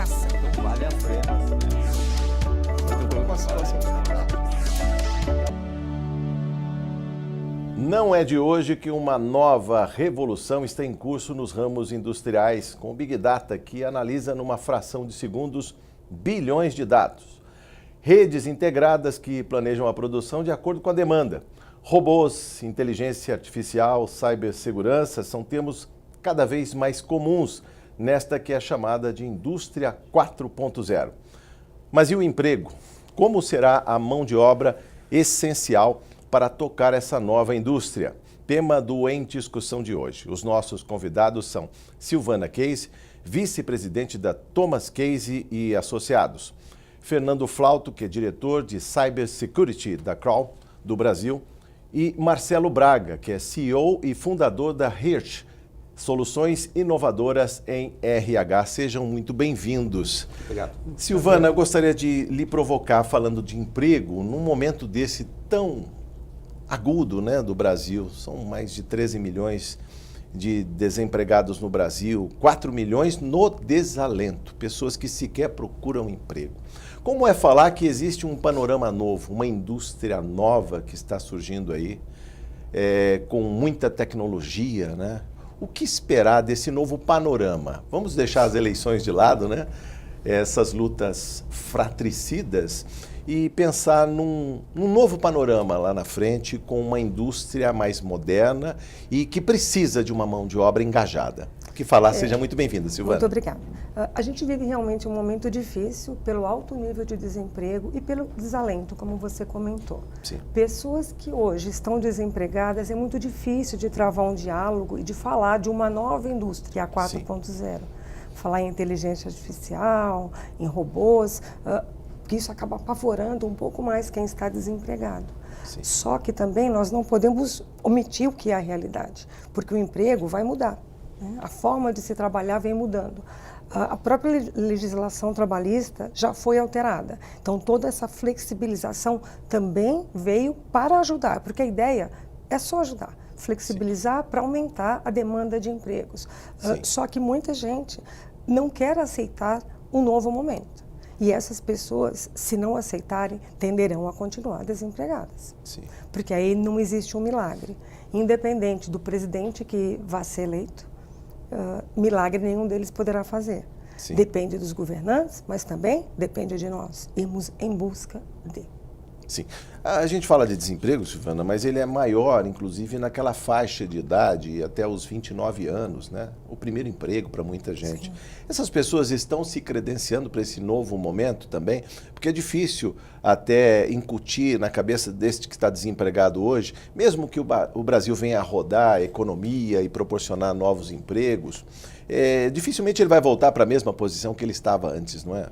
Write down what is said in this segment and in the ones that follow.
desgraça. Vale a pena. Não é de hoje que uma nova revolução está em curso nos ramos industriais, com o Big Data, que analisa numa fração de segundos bilhões de dados. Redes integradas que planejam a produção de acordo com a demanda. Robôs, inteligência artificial, cibersegurança são termos cada vez mais comuns nesta que é chamada de Indústria 4.0. Mas e o emprego? Como será a mão de obra essencial para tocar essa nova indústria? Tema do Em Discussão de hoje. Os nossos convidados são Silvana Case, vice-presidente da Thomas Case e Associados, Fernando Flauto, que é diretor de Cybersecurity da Kroll, do Brasil, e Marcelo Braga, que é CEO e fundador da Hirsch, Soluções Inovadoras em RH. Sejam muito bem-vindos. Obrigado. Silvana, eu gostaria de lhe provocar falando de emprego num momento desse tão agudo, né, do Brasil. São mais de 13 milhões de desempregados no Brasil, 4 milhões no desalento, pessoas que sequer procuram emprego. Como é falar que existe um panorama novo, uma indústria nova que está surgindo aí, com muita tecnologia, né? O que esperar desse novo panorama? Vamos deixar as eleições de lado, né? Essas lutas fratricidas e pensar num novo panorama lá na frente, com uma indústria mais moderna e que precisa de uma mão de obra engajada. Que falar, seja muito bem-vinda, Silvana. Muito obrigada. A gente vive realmente um momento difícil pelo alto nível de desemprego e pelo desalento, como você comentou. Sim. Pessoas que hoje estão desempregadas, é muito difícil de travar um diálogo e de falar de uma nova indústria, a 4.0. Falar em inteligência artificial, em robôs, que isso acaba apavorando um pouco mais quem está desempregado. Sim. Só que também nós não podemos omitir o que é a realidade, porque o emprego vai mudar. A forma de se trabalhar vem mudando. A própria legislação trabalhista já foi alterada. Então, toda essa flexibilização também veio para ajudar, porque a ideia é só ajudar, flexibilizar para aumentar a demanda de empregos. Só que muita gente não quer aceitar um novo momento. E essas pessoas, se não aceitarem, tenderão a continuar desempregadas. Sim. Porque aí não existe um milagre. Independente do presidente que vá ser eleito, milagre nenhum deles poderá fazer. Sim. Depende dos governantes, mas também depende de nós irmos em busca de. Sim. A gente fala de desemprego, Silvana, mas ele é maior, inclusive, naquela faixa de idade, até os 29 anos, né? O primeiro emprego para muita gente. Sim. Essas pessoas estão se credenciando para esse novo momento também? Porque é difícil até incutir na cabeça deste que está desempregado hoje, mesmo que o Brasil venha a rodar a economia e proporcionar novos empregos, dificilmente ele vai voltar para a mesma posição que ele estava antes, não é?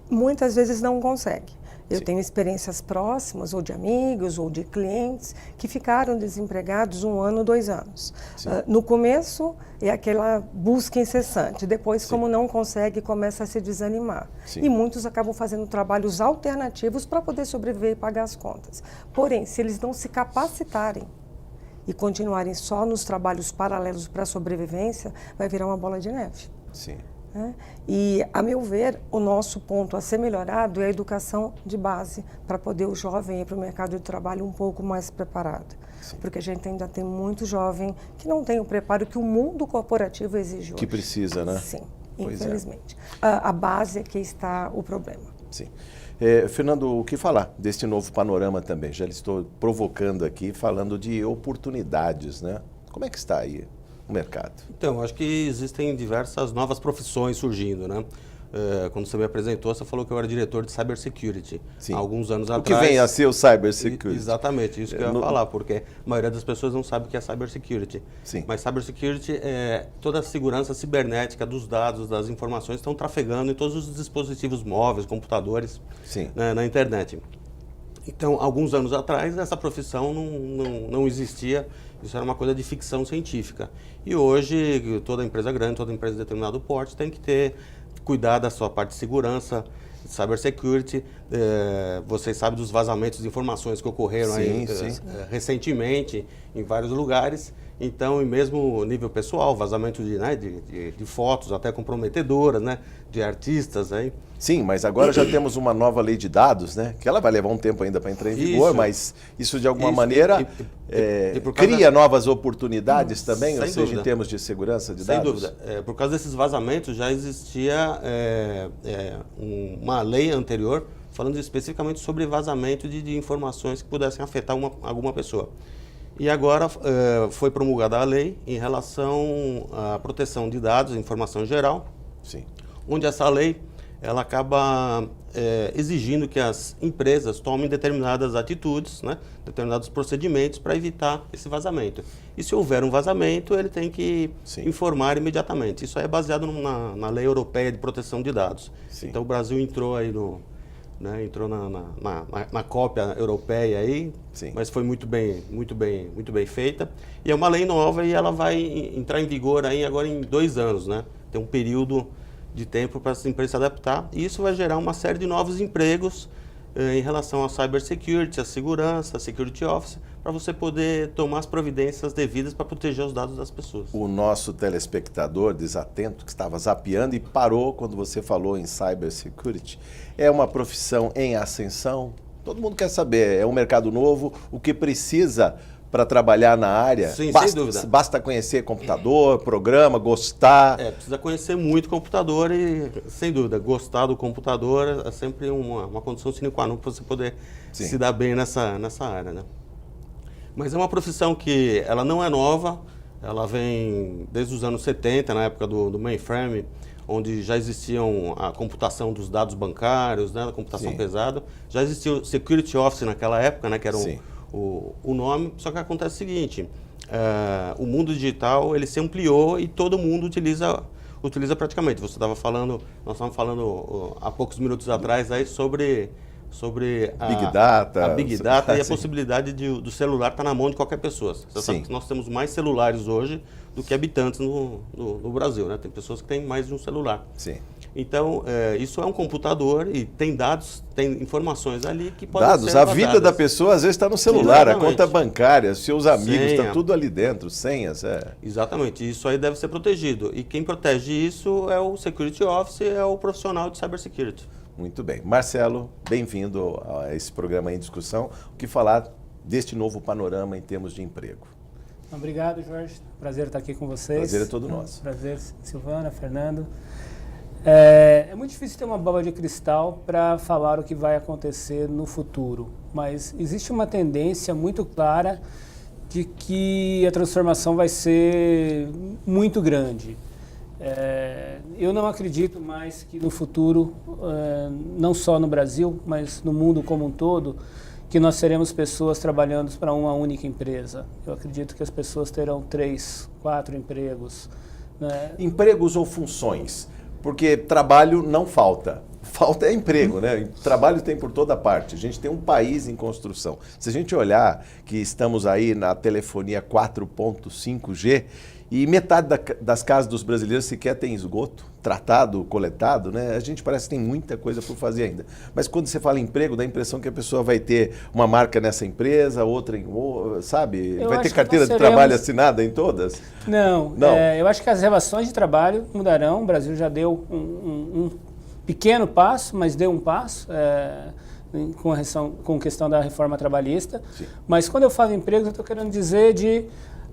Muitas vezes não consegue. Eu Sim. tenho experiências próximas, ou de amigos, ou de clientes, que ficaram desempregados 1 ano, 2 anos. No começo, é aquela busca incessante. Depois, Sim. como não consegue, começa a se desanimar. Sim. E muitos acabam fazendo trabalhos alternativos para poder sobreviver e pagar as contas. Porém, se eles não se capacitarem e continuarem só nos trabalhos paralelos para a sobrevivência, vai virar uma bola de neve. Sim. E, a meu ver, o nosso ponto a ser melhorado é a educação de base, para poder o jovem ir para o mercado de trabalho um pouco mais preparado. Sim. Porque a gente ainda tem muito jovem que não tem o preparo que o mundo corporativo exige hoje. Que precisa, né? Sim, pois infelizmente. A base é que está o problema. Sim. Fernando, o que falar deste novo panorama também? Já estou provocando aqui, falando de oportunidades, né? Como é que está aí o mercado? Então, acho que existem diversas novas profissões surgindo, né? Quando você me apresentou, você falou que eu era diretor de Cybersecurity. Sim. Há alguns anos o atrás. que vem a ser o Cybersecurity? Exatamente, isso que eu ia falar, porque a maioria das pessoas não sabe o que é Cybersecurity. Sim. Mas Cybersecurity é toda a segurança cibernética dos dados, das informações que estão trafegando em todos os dispositivos móveis, computadores, Sim. né, na internet. Então, alguns anos atrás, essa profissão não existia, isso era uma coisa de ficção científica. E hoje, toda empresa grande, toda empresa de determinado porte tem que cuidar da sua parte de segurança, Cybersecurity. Vocês sabem dos vazamentos de informações que ocorreram sim, recentemente em vários lugares. Então, e mesmo nível pessoal, vazamento de fotos até comprometedoras, né? De artistas aí. Sim, mas agora já temos uma nova lei de dados, né? Que ela vai levar um tempo ainda para entrar em vigor, Isso. mas isso de alguma maneira cria novas oportunidades também, ou seja, dúvida. Em termos de segurança de Sem dados? dúvida. Por causa desses vazamentos já existia uma lei anterior falando especificamente sobre vazamento de informações que pudessem afetar alguma pessoa. E agora foi promulgada a lei em relação à proteção de dados, informação geral, Sim. onde essa lei ela acaba exigindo que as empresas tomem determinadas atitudes, né, determinados procedimentos para evitar esse vazamento. E se houver um vazamento, ele tem que informar imediatamente. Isso aí é baseado na Lei Europeia de Proteção de Dados. Sim. Então o Brasil entrou aí entrou na cópia europeia aí, Sim. mas foi muito bem feita. E é uma lei nova e ela vai entrar em vigor aí agora em 2 anos, né? Tem um período de tempo para as empresas se adaptar, e isso vai gerar uma série de novos empregos em relação à cybersecurity, à segurança, à security office, para você poder tomar as providências devidas para proteger os dados das pessoas. O nosso telespectador desatento, que estava zapeando e parou quando você falou em cybersecurity, é uma profissão em ascensão? Todo mundo quer saber, é um mercado novo, o que precisa para trabalhar na área? Sim, basta, sem dúvida. Basta conhecer computador, programa, gostar. Precisa conhecer muito computador e, sem dúvida, gostar do computador é sempre uma condição sine qua non para você poder se dar bem nessa área, né? Mas é uma profissão que ela não é nova, ela vem desde os anos 70, na época do mainframe, onde já existiam a computação dos dados bancários, né, a computação pesada. Já existia o Security Office naquela época, né, que era o nome, só que acontece o seguinte, o mundo digital ele se ampliou e todo mundo utiliza praticamente. Nós estávamos falando há poucos minutos atrás aí sobre a Big Data e a possibilidade do celular estar na mão de qualquer pessoa. Você sabe que nós temos mais celulares hoje do que habitantes no Brasil, né? Tem pessoas que têm mais de um celular. Sim. Então, isso é um computador e tem dados, tem informações ali que podem ser Dados, a vida da pessoa às vezes está no celular, a conta bancária, seus amigos, está tudo ali dentro, senhas. Exatamente, isso aí deve ser protegido. E quem protege isso é o Security Office, é o profissional de Cybersecurity. Muito bem. Marcelo, bem-vindo a esse programa em discussão. O que falar deste novo panorama em termos de emprego? Obrigado, Jorge. Prazer estar aqui com vocês. Prazer é todo nosso. Prazer, Silvana, Fernando. É muito difícil ter uma bola de cristal para falar o que vai acontecer no futuro, mas existe uma tendência muito clara de que a transformação vai ser muito grande. Eu não acredito mais que no futuro, não só no Brasil, mas no mundo como um todo, que nós teremos pessoas trabalhando para uma única empresa. Eu acredito que as pessoas terão 3, 4 empregos. Né? Empregos ou funções? Porque trabalho não falta. Falta é emprego, né? Trabalho tem por toda parte. A gente tem um país em construção. Se a gente olhar que estamos aí na telefonia 4.5G e metade das casas dos brasileiros sequer tem esgoto, tratado, coletado, né? A gente parece que tem muita coisa por fazer ainda. Mas quando você fala em emprego, dá a impressão que a pessoa vai ter uma marca nessa empresa, outra em outra, sabe? Vai ter carteira de trabalho assinada em todas? Não. Eu acho que as relações de trabalho mudarão. O Brasil já deu um pequeno passo, mas deu um passo com questão da reforma trabalhista. Sim. Mas quando eu falo em empregos, eu estou querendo dizer de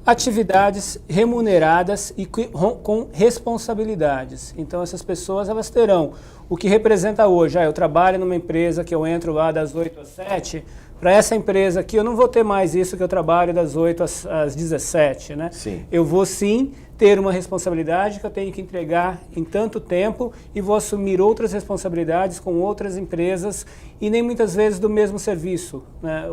atividades remuneradas e com responsabilidades. Então, essas pessoas elas terão o que representa hoje. Eu trabalho numa empresa que eu entro lá das 8 às 7. Para essa empresa aqui, eu não vou ter mais isso que eu trabalho das 8 às 17, né? Sim. Eu vou sim ter uma responsabilidade que eu tenho que entregar em tanto tempo e vou assumir outras responsabilidades com outras empresas e nem muitas vezes do mesmo serviço, né?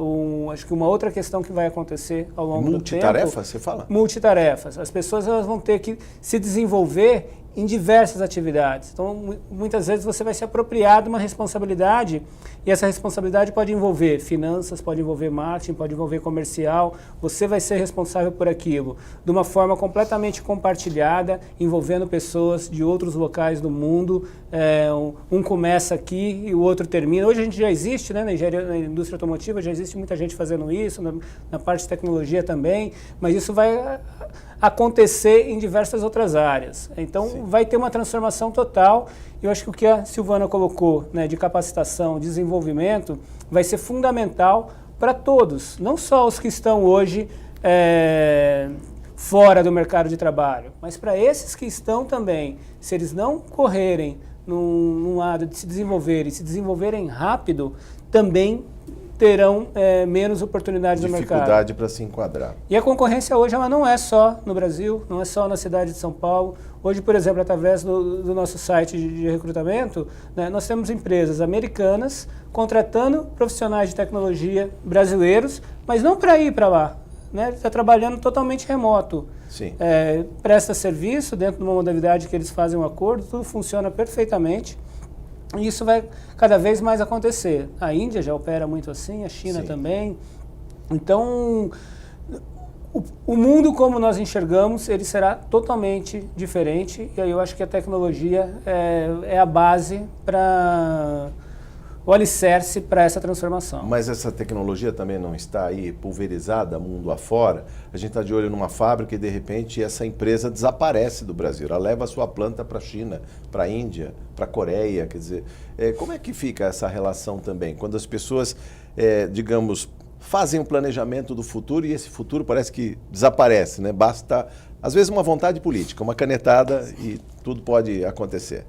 Acho que uma outra questão que vai acontecer ao longo do tempo... Multitarefa, você fala? Multitarefas. As pessoas elas vão ter que se desenvolver em diversas atividades. Então, muitas vezes você vai se apropriar de uma responsabilidade e essa responsabilidade pode envolver finanças, pode envolver marketing, pode envolver comercial. Você vai ser responsável por aquilo de uma forma completamente compartilhada, envolvendo pessoas de outros locais do mundo. Um começa aqui e o outro termina. Hoje a gente já existe, né, na indústria automotiva, já existe muita gente fazendo isso, na parte de tecnologia também, mas isso vai acontecer em diversas outras áreas. Então, Sim. vai ter uma transformação total. Eu acho que o que a Silvana colocou, né, de capacitação, desenvolvimento, vai ser fundamental para todos, não só os que estão hoje fora do mercado de trabalho, mas para esses que estão também. Se eles não correrem num lado de se desenvolverem rápido, também terão menos oportunidades no mercado. Dificuldade para se enquadrar. E a concorrência hoje ela não é só no Brasil, não é só na cidade de São Paulo. Hoje, por exemplo, através do nosso site de recrutamento, né, nós temos empresas americanas contratando profissionais de tecnologia brasileiros, mas não para ir para lá. Né? Está trabalhando totalmente remoto. Sim. Presta serviço dentro de uma modalidade que eles fazem um acordo, tudo funciona perfeitamente. E isso vai cada vez mais acontecer. A Índia já opera muito assim, a China Sim. também. Então, o mundo como nós enxergamos, ele será totalmente diferente. E aí eu acho que a tecnologia é a base para o alicerce para essa transformação. Mas essa tecnologia também não está aí pulverizada mundo afora? A gente está de olho numa fábrica e de repente essa empresa desaparece do Brasil. Ela leva a sua planta para a China, para a Índia, para a Coreia. Quer dizer, como é que fica essa relação também? Quando as pessoas, digamos, fazem um planejamento do futuro e esse futuro parece que desaparece, né? Basta, às vezes, uma vontade política, uma canetada e tudo pode acontecer.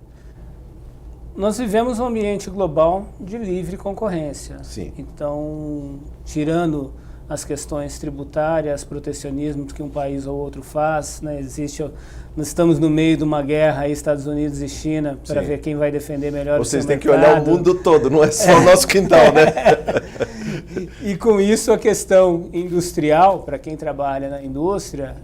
Nós vivemos um ambiente global de livre concorrência. Sim. Então, tirando as questões tributárias, protecionismo que um país ou outro faz, né? Nós estamos no meio de uma guerra aí, Estados Unidos e China, para ver quem vai defender melhor Vocês o seu têm que mercado. olhar o mundo todo, não é só o nosso quintal, né? E com isso a questão industrial, para quem trabalha na indústria,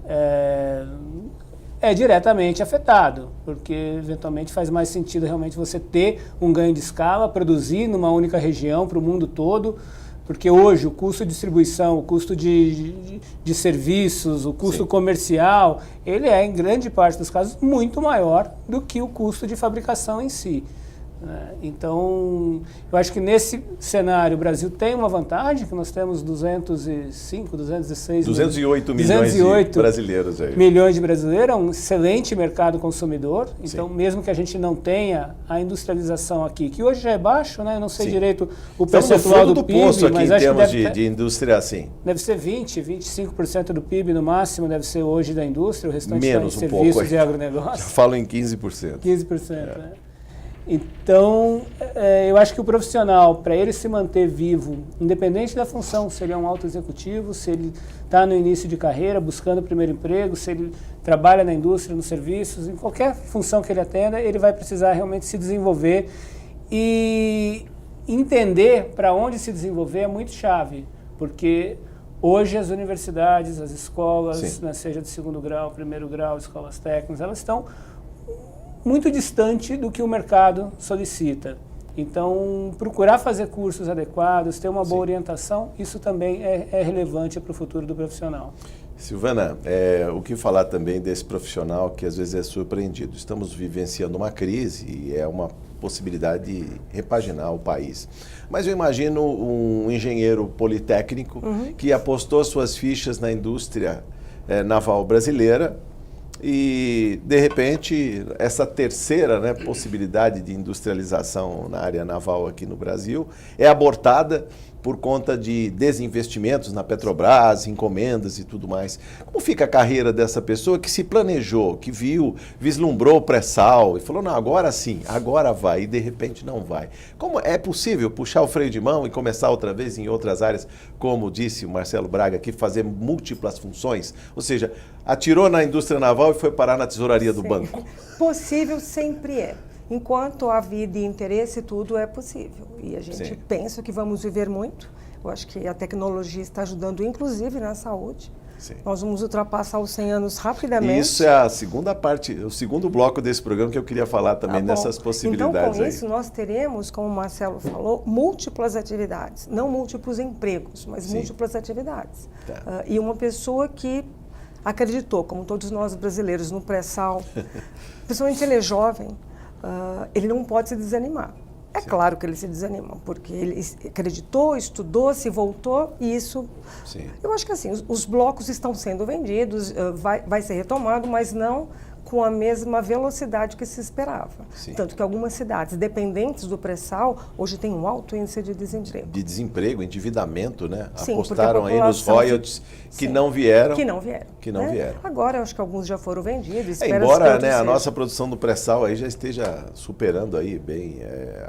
é diretamente afetado, porque eventualmente faz mais sentido realmente você ter um ganho de escala, produzir numa única região para o mundo todo, porque hoje o custo de distribuição, o custo de serviços, o custo Sim. comercial, ele é, em grande parte dos casos, muito maior do que o custo de fabricação em si. Então, eu acho que nesse cenário o Brasil tem uma vantagem, que nós temos 208 milhões de brasileiros aí. Milhões de brasileiros, é um excelente mercado consumidor. Então, mesmo que a gente não tenha a industrialização aqui, que hoje já é baixo, né? Eu não sei Sim. direito o Estamos percentual no fundo do do PIB, poço aqui mas em acho que termos deve de indústria assim. Deve ser 25% do PIB no máximo, deve ser hoje da indústria, o restante Menos está em um pouco serviços aí. e agronegócio. Já falo em 15%. 15%. Né? Então, eu acho que o profissional, para ele se manter vivo, independente da função, se ele é um alto executivo, se ele está no início de carreira, buscando o primeiro emprego, se ele trabalha na indústria, nos serviços, em qualquer função que ele atenda, ele vai precisar realmente se desenvolver e entender para onde se desenvolver é muito chave, porque hoje as universidades, as escolas, né, seja de segundo grau, primeiro grau, escolas técnicas, elas estão muito distante do que o mercado solicita. Então, procurar fazer cursos adequados, ter uma boa orientação, isso também é relevante para o futuro do profissional. Silvana, o que falar também desse profissional que às vezes é surpreendido? Estamos vivenciando uma crise e é uma possibilidade de repaginar o país. Mas eu imagino um engenheiro politécnico que apostou suas fichas na indústria naval brasileira, e, de repente, essa terceira, né, possibilidade de industrialização na área naval aqui no Brasil é abortada por conta de desinvestimentos na Petrobras, encomendas e tudo mais. Como fica a carreira dessa pessoa que se planejou, que viu, vislumbrou o pré-sal e falou, não, agora sim, agora vai, e de repente não vai. Como é possível puxar o freio de mão e começar outra vez em outras áreas, como disse o Marcelo Braga aqui, fazer múltiplas funções? Ou seja, atirou na indústria naval e foi parar na tesouraria do banco. Possível sempre é. Enquanto há vida e interesse, tudo é possível. E a gente pensa que vamos viver muito. Eu acho que a tecnologia está ajudando, inclusive, na saúde. Sim. Nós vamos ultrapassar os 100 anos rapidamente. Isso é a segunda parte, o segundo bloco desse programa que eu queria falar também nessas possibilidades. Então, com aí. isso, nós teremos, como o Marcelo falou, múltiplas atividades. Não múltiplos empregos, mas múltiplas atividades. Tá. E uma pessoa que acreditou, como todos nós brasileiros, no pré-sal, principalmente ele é jovem, ele não pode se desanimar. É claro que ele se desanima, porque ele acreditou, estudou, se voltou, e isso... Sim. Eu acho que assim, os blocos estão sendo vendidos, vai ser retomado, mas não com a mesma velocidade que se esperava. Sim. Tanto que algumas cidades dependentes do pré-sal hoje têm um alto índice de desemprego. De desemprego, endividamento, né? Sim, apostaram aí nos população royalties que sim, não vieram. Que não vieram. Que não né? vieram. Agora, eu acho que alguns já foram vendidos. Embora, né, a nossa produção do pré-sal aí já esteja superando aí bem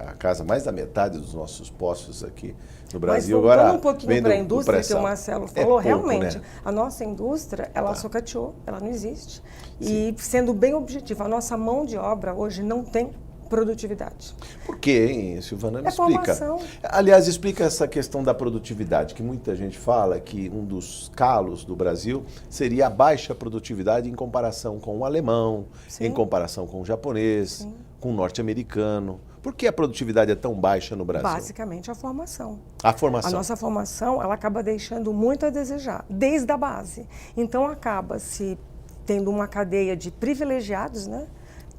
a casa, mais da metade dos nossos postos aqui no Brasil. Mas voltando agora um pouquinho para a indústria, que o Marcelo falou, pouco, realmente, né? a nossa indústria, ela sucateou, ela não existe. E, sendo bem objetivo, a nossa mão de obra hoje não tem produtividade. Por quê, hein, Silvana? Me É explica. formação. Aliás, explica essa questão da produtividade, que muita gente fala que um dos calos do Brasil seria a baixa produtividade em comparação com o alemão, Sim. em comparação com o japonês, Sim. com o norte-americano. Por que a produtividade é tão baixa no Brasil? Basicamente, a formação. A formação. A nossa formação, ela acaba deixando muito a desejar, desde a base. Então, acaba-se tendo uma cadeia de privilegiados, né?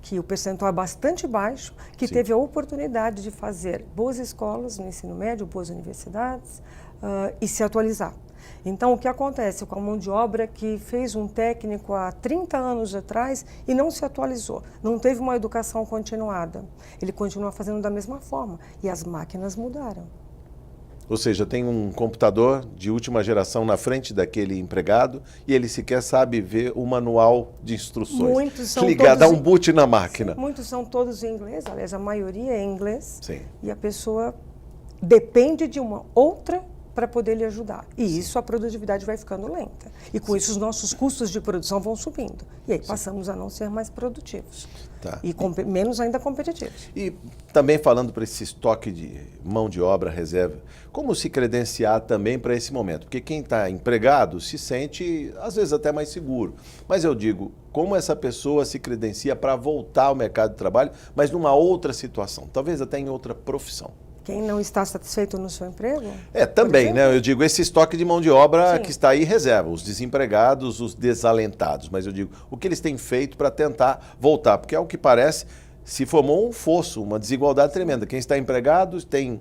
Que o percentual é bastante baixo, que Sim. teve a oportunidade de fazer boas escolas no ensino médio, boas universidades e se atualizar. Então, o que acontece com a mão de obra que fez um técnico há 30 anos atrás e não se atualizou, não teve uma educação continuada, ele continua fazendo da mesma forma e as máquinas mudaram. Ou seja, tem um computador de última geração na frente daquele empregado e ele sequer sabe ver o manual de instruções. Muitos são Ligar, dar todos um boot na máquina. Sim, muitos são todos em inglês, aliás, a maioria é em inglês. Sim. E a pessoa depende de uma outra para poder lhe ajudar. E isso, a produtividade vai ficando lenta. E com isso, os nossos custos de produção vão subindo. E aí passamos a não ser mais produtivos. Tá. E menos ainda competitivos. E também falando para esse estoque de mão de obra, reserva, como se credenciar também para esse momento? Porque quem está empregado se sente, às vezes, até mais seguro. Mas eu digo, como essa pessoa se credencia para voltar ao mercado de trabalho, mas numa outra situação, talvez até em outra profissão? Quem não está satisfeito no seu emprego? Também, né? Eu digo, esse estoque de mão de obra Sim. que está aí reserva, os desempregados, os desalentados. Mas eu digo, o que eles têm feito para tentar voltar? Porque, ao que parece, se formou um fosso, uma desigualdade tremenda. Quem está empregado tem,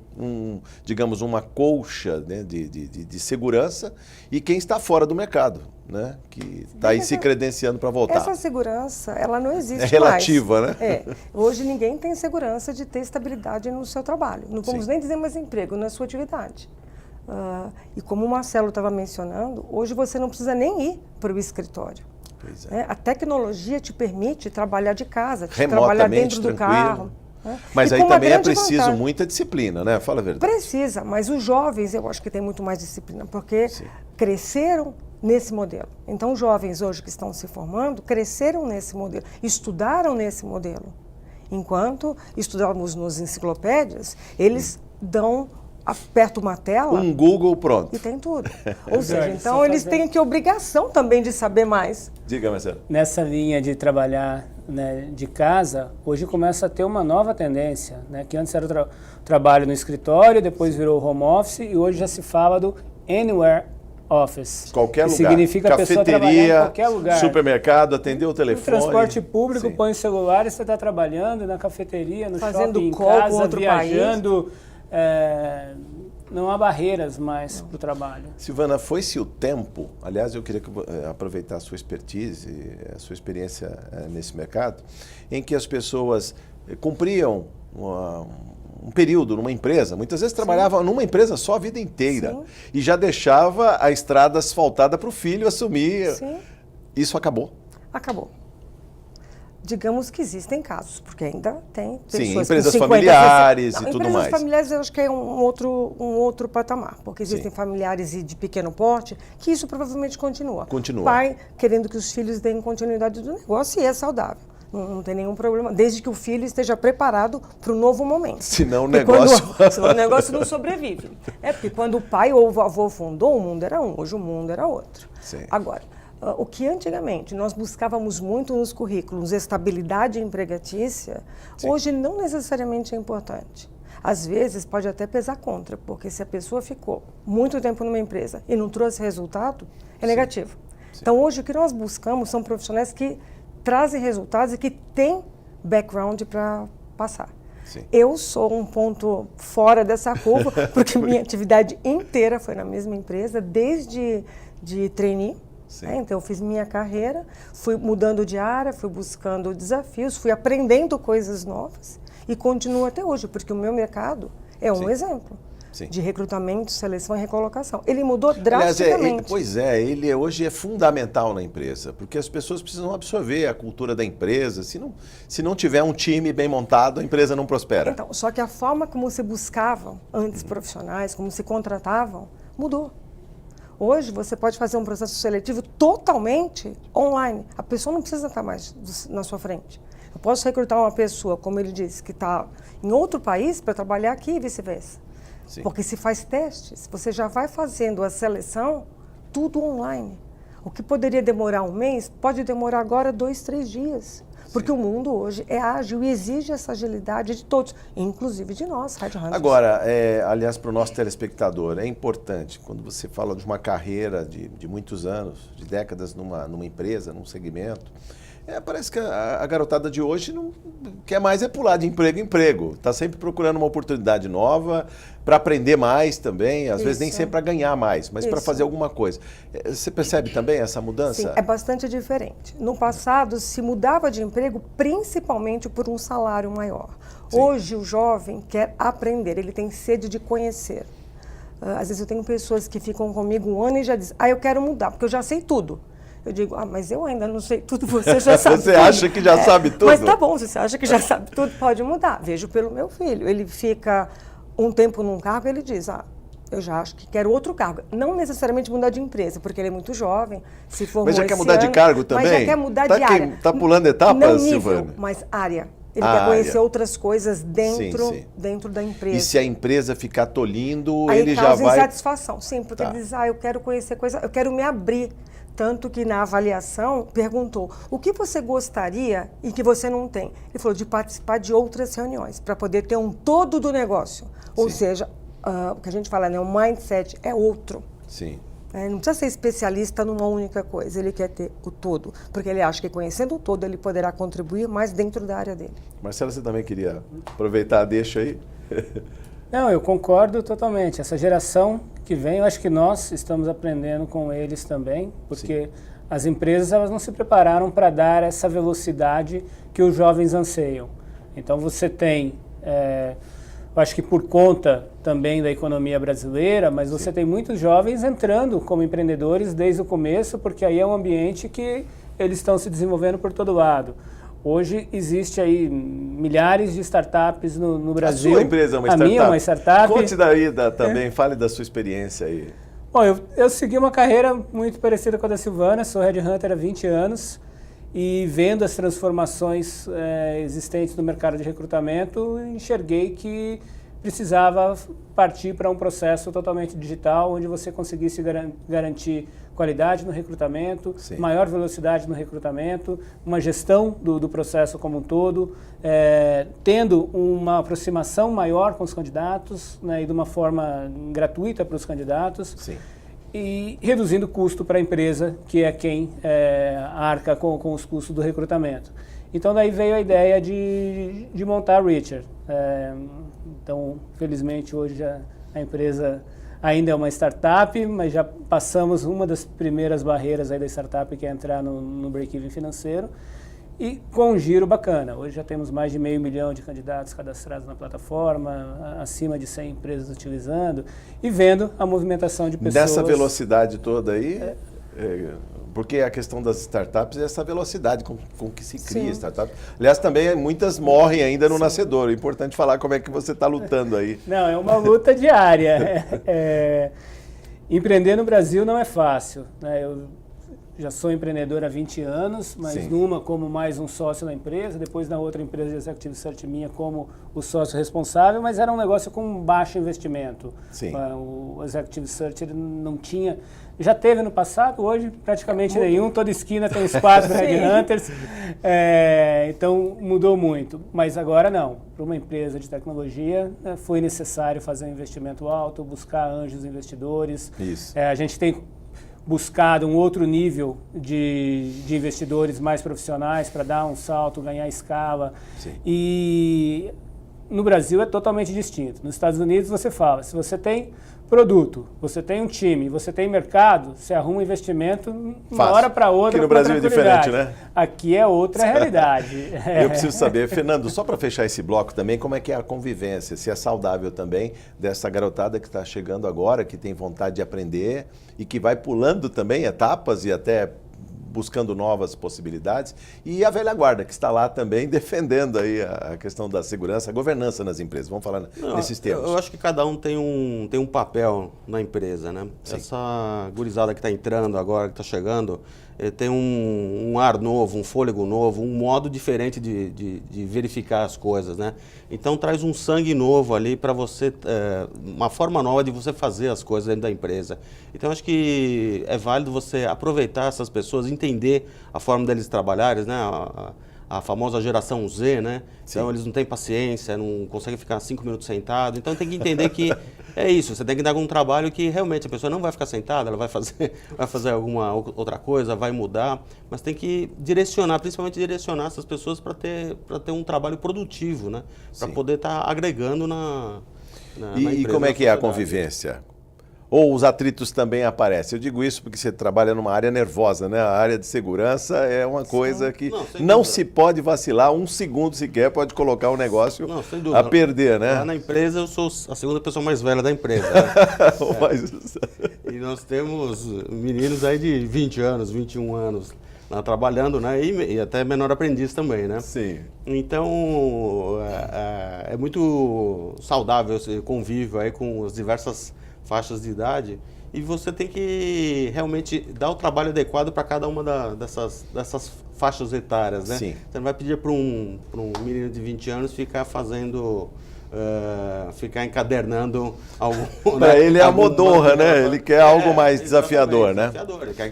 digamos, uma colcha, né, de segurança, e quem está fora do mercado, né, que está aí se credenciando para voltar. Essa segurança, ela não existe mais. É relativa, né? Hoje ninguém tem segurança de ter estabilidade no seu trabalho. Não vamos Sim. nem dizer mais emprego, na sua atividade. E como o Marcelo estava mencionando, hoje você não precisa nem ir para o escritório. Pois é. A tecnologia te permite trabalhar de casa, trabalhar dentro do carro. Né? Mas E aí com uma também é grande preciso vantagem. muita disciplina, né? Fala a verdade. Precisa, mas os jovens eu acho que têm muito mais disciplina, porque cresceram nesse modelo. Então, os jovens hoje que estão se formando, cresceram nesse modelo, estudaram nesse modelo. Enquanto estudávamos nas enciclopédias, eles aperta uma tela Um Google pronto. e tem tudo. Ou seja, Eles então estão eles fazendo. têm que obrigação também de saber mais. Diga, Marcelo. Nessa linha de trabalhar, né, de casa, hoje começa a ter uma nova tendência, né, que antes era o trabalho no escritório, depois virou home office e hoje já se fala do anywhere office. Qualquer que lugar. significa a pessoa trabalhar em Cafeteria, qualquer lugar. supermercado, atender o No telefone. transporte público, Sim. põe o celular e você está trabalhando na cafeteria, no Fazendo shopping, em call com casa, outro viajando. Não há barreiras mais para o trabalho. Silvana, foi-se o tempo, aliás, eu queria aproveitar a sua expertise, a sua experiência nesse mercado, em que as pessoas cumpriam um período numa empresa, muitas vezes trabalhavam numa empresa só a vida inteira, Sim. e já deixava a estrada asfaltada para o filho assumir. Sim. Isso acabou. Acabou. Digamos que existem casos, porque ainda tem pessoas Sim, com empresas 50, familiares 60. e tudo Empresas mais. familiares eu acho que é um outro patamar, porque existem familiares de pequeno porte, que isso provavelmente continua. Continua. Pai querendo que os filhos deem continuidade do negócio e é saudável. Não tem nenhum problema, desde que o filho esteja preparado para o novo momento. Senão o Porque negócio... senão o negócio não sobrevive. Porque quando o pai ou o avô fundou, o mundo era um, hoje o mundo era outro. Sim. Agora, o que antigamente nós buscávamos muito nos currículos, estabilidade empregatícia, hoje não necessariamente é importante. Às vezes pode até pesar contra, porque se a pessoa ficou muito tempo numa empresa e não trouxe resultado, é negativo. Então, hoje, o que nós buscamos são profissionais que trazem resultados e que têm background para passar. Sim. Eu sou um ponto fora dessa curva, porque minha atividade inteira foi na mesma empresa, desde de trainee. Né? Então, eu fiz minha carreira, fui mudando de área, fui buscando desafios, fui aprendendo coisas novas e continuo até hoje, porque o meu mercado é um exemplo. Sim. De recrutamento, seleção e recolocação. Ele mudou drasticamente. Aliás, ele hoje é fundamental na empresa, porque as pessoas precisam absorver a cultura da empresa. Se não tiver um time bem montado, a empresa não prospera. Então, só que a forma como se buscavam antes profissionais, como se contratavam, mudou. Hoje, você pode fazer um processo seletivo totalmente online. A pessoa não precisa estar mais na sua frente. Eu posso recrutar uma pessoa, como ele disse, que está em outro país para trabalhar aqui e vice-versa. Sim. Porque se faz testes, você já vai fazendo a seleção tudo online. O que poderia demorar um mês, pode demorar agora 2, 3 dias. Porque o mundo hoje é ágil e exige essa agilidade de todos, inclusive de nós, headhunters. Agora, aliás, para o nosso telespectador, é importante, quando você fala de uma carreira de muitos anos, de décadas numa empresa, num segmento, parece que a garotada de hoje não quer mais pular de emprego em emprego. Está sempre procurando uma oportunidade nova, para aprender mais também, às vezes nem sempre para ganhar mais, mas para fazer alguma coisa. Você percebe também essa mudança? Sim, é bastante diferente. No passado, se mudava de emprego principalmente por um salário maior. Sim. Hoje, o jovem quer aprender, ele tem sede de conhecer. Às vezes eu tenho pessoas que ficam comigo um ano e já dizem, eu quero mudar, porque eu já sei tudo. Eu digo, mas eu ainda não sei tudo, você já sabe Você tudo. acha que já sabe tudo? Mas tá bom, se você acha que já sabe tudo, pode mudar. Vejo pelo meu filho, ele fica um tempo num cargo e ele diz, eu já acho que quero outro cargo. Não necessariamente mudar de empresa, porque ele é muito jovem, se formou Mas já quer mudar de cargo também? Mas já quer mudar de área. Está pulando etapas, não nível, Silvana? Mas área. Ele quer conhecer outras coisas dentro da empresa. E se a empresa ficar tolindo, aí ele já vai... causa insatisfação. Sim, porque ele diz, eu quero conhecer coisas, eu quero me abrir. Tanto que na avaliação perguntou, o que você gostaria e que você não tem? Ele falou de participar de outras reuniões, para poder ter um todo do negócio. Ou seja, o que a gente fala, o mindset é outro. Sim. Não precisa ser especialista numa única coisa, ele quer ter o todo, porque ele acha que conhecendo o todo ele poderá contribuir mais dentro da área dele. Marcelo, você também queria aproveitar a deixa aí? Não, eu concordo totalmente. Essa geração que vem, eu acho que nós estamos aprendendo com eles também, porque as empresas elas não se prepararam para dar essa velocidade que os jovens anseiam. Então você tem, eu acho que por conta também da economia brasileira, mas você tem muitos jovens entrando como empreendedores desde o começo, porque aí é um ambiente que eles estão se desenvolvendo por todo lado. Hoje existe aí milhares de startups no Brasil. A sua empresa é uma startup? A minha é uma startup. Conte daí também, fale da sua experiência aí. Bom, eu segui uma carreira muito parecida com a da Silvana, sou headhunter há 20 anos e vendo as transformações existentes no mercado de recrutamento, enxerguei que precisava partir para um processo totalmente digital, onde você conseguisse garantir qualidade no recrutamento, maior velocidade no recrutamento, uma gestão do processo como um todo, tendo uma aproximação maior com os candidatos, né, e de uma forma gratuita para os candidatos. Sim. E reduzindo o custo para a empresa, que é quem arca com os custos do recrutamento. Então, daí veio a ideia de montar a Reacher. Então, felizmente, hoje a empresa ainda é uma startup, mas já passamos uma das primeiras barreiras aí da startup, que é entrar no break-even financeiro, e com um giro bacana. Hoje já temos mais de 500 mil de candidatos cadastrados na plataforma, acima de 100 empresas utilizando, e vendo a movimentação de pessoas. Dessa velocidade toda aí, porque a questão das startups é essa velocidade com que se cria startup. Aliás, também muitas morrem ainda no nascedor. É importante falar como é que você está lutando aí. Não, é uma luta diária. Empreender no Brasil não é fácil, né? Eu já sou empreendedor há 20 anos, mas numa como mais um sócio na empresa, depois na outra empresa de Executive Search minha como o sócio responsável, mas era um negócio com baixo investimento. O Executive Search não tinha... Já teve no passado, hoje praticamente nenhum, toda esquina tem espaço para headhunters, então mudou muito. Mas agora não, para uma empresa de tecnologia foi necessário fazer um investimento alto, buscar anjos investidores. Isso. A gente tem buscado um outro nível de investidores mais profissionais para dar um salto, ganhar escala. Sim. E no Brasil é totalmente distinto. Nos Estados Unidos você fala, se você tem produto, você tem um time, você tem mercado, você arruma um investimento uma hora para outra. Aqui no Brasil é diferente, né? Aqui é outra realidade. Eu preciso saber, Fernando, só para fechar esse bloco também, como é que é a convivência, se é saudável também dessa garotada que está chegando agora, que tem vontade de aprender e que vai pulando também etapas e até buscando novas possibilidades, e a velha guarda que está lá também defendendo aí a questão da segurança, a governança nas empresas. Vamos falar nesses termos. Eu acho que cada um tem um papel na empresa, né? Sim. Essa gurizada que está entrando agora, que está chegando, tem um ar novo, um fôlego novo, um modo diferente de verificar as coisas, né? Então traz um sangue novo ali para você, uma forma nova de você fazer as coisas dentro da empresa. Então acho que é válido você aproveitar essas pessoas, entender a forma deles trabalharem, né? A famosa geração Z, né? Sim. Então eles não têm paciência, não conseguem ficar 5 minutos sentado. Então tem que entender que é isso, você tem que dar um trabalho que realmente a pessoa não vai ficar sentada, ela vai fazer alguma outra coisa, vai mudar, mas tem que direcionar, principalmente direcionar essas pessoas para ter um trabalho produtivo, né? Para poder estar agregando na empresa. E como é que é a convivência? Ou os atritos também aparecem? Eu digo isso porque você trabalha numa área nervosa, né? A área de segurança é uma coisa que não se pode vacilar, um segundo sequer pode colocar o negócio a perder, né? Lá na empresa eu sou a segunda pessoa mais velha da empresa. Né? E nós temos meninos aí de 20 anos, 21 anos lá trabalhando, né? E até menor aprendiz também, né? Sim. Então é muito saudável esse convívio aí com as diversas faixas de idade, e você tem que realmente dar o trabalho adequado para cada uma dessas faixas etárias, né? Sim. Você não vai pedir para um menino de 20 anos ficar fazendo, ficar encadernando algo. Para ele é a modorra, né? Ele quer algo mais desafiador, né? Desafiador. Ele quer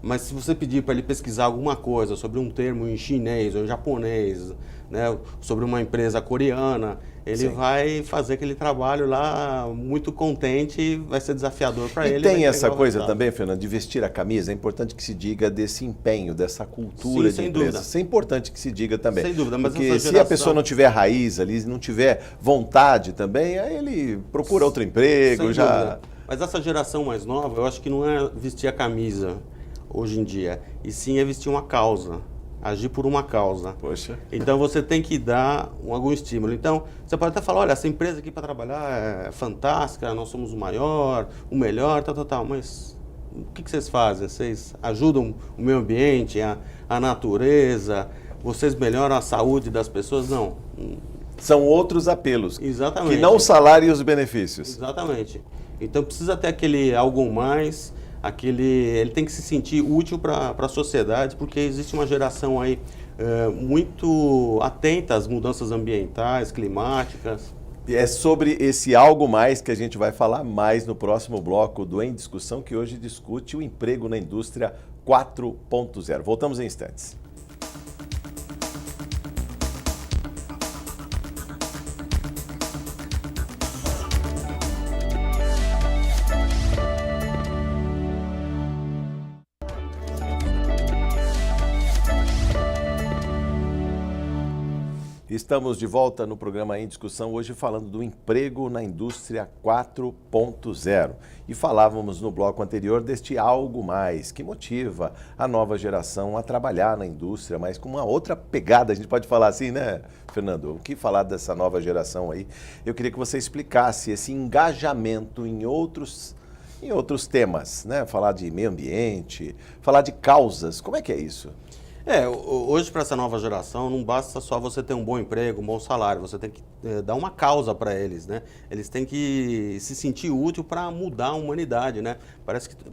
mas se você pedir para ele pesquisar alguma coisa sobre um termo em chinês ou em japonês, né, sobre uma empresa coreana, ele vai fazer aquele trabalho lá muito contente e vai ser desafiador para ele. E tem essa coisa também, Fernando, de vestir a camisa. É importante que se diga desse empenho, dessa cultura de empresa. Isso é importante que se diga também. Sem dúvida. Mas porque se a pessoa não tiver raiz ali, não tiver vontade também, aí ele procura outro emprego. Já. Mas essa geração mais nova, eu acho que não é vestir a camisa hoje em dia, e sim é vestir uma causa. Agir por uma causa. Poxa. Então você tem que dar algum estímulo. Então você pode até falar, olha, essa empresa aqui para trabalhar é fantástica, nós somos o maior, o melhor, tal, mas o que vocês fazem? Vocês ajudam o meio ambiente, a natureza, vocês melhoram a saúde das pessoas? Não. São outros apelos. Exatamente. Que não o salário e os benefícios. Exatamente. Então precisa ter aquele algo mais. Ele tem que se sentir útil para a sociedade, porque existe uma geração aí muito atenta às mudanças ambientais, climáticas. É sobre esse algo mais que a gente vai falar mais no próximo bloco do Em Discussão, que hoje discute o emprego na indústria 4.0. Voltamos em instantes. Estamos de volta no programa Em Discussão, hoje falando do emprego na indústria 4.0. E falávamos no bloco anterior deste algo mais, que motiva a nova geração a trabalhar na indústria, mas com uma outra pegada, a gente pode falar assim, né, Fernando? O que falar dessa nova geração aí? Eu queria que você explicasse esse engajamento em outros temas, né? Falar de meio ambiente, falar de causas, como é que é isso? Hoje para essa nova geração não basta só você ter um bom emprego, um bom salário, você tem que dar uma causa para eles, né? Eles têm que se sentir útil para mudar a humanidade, né?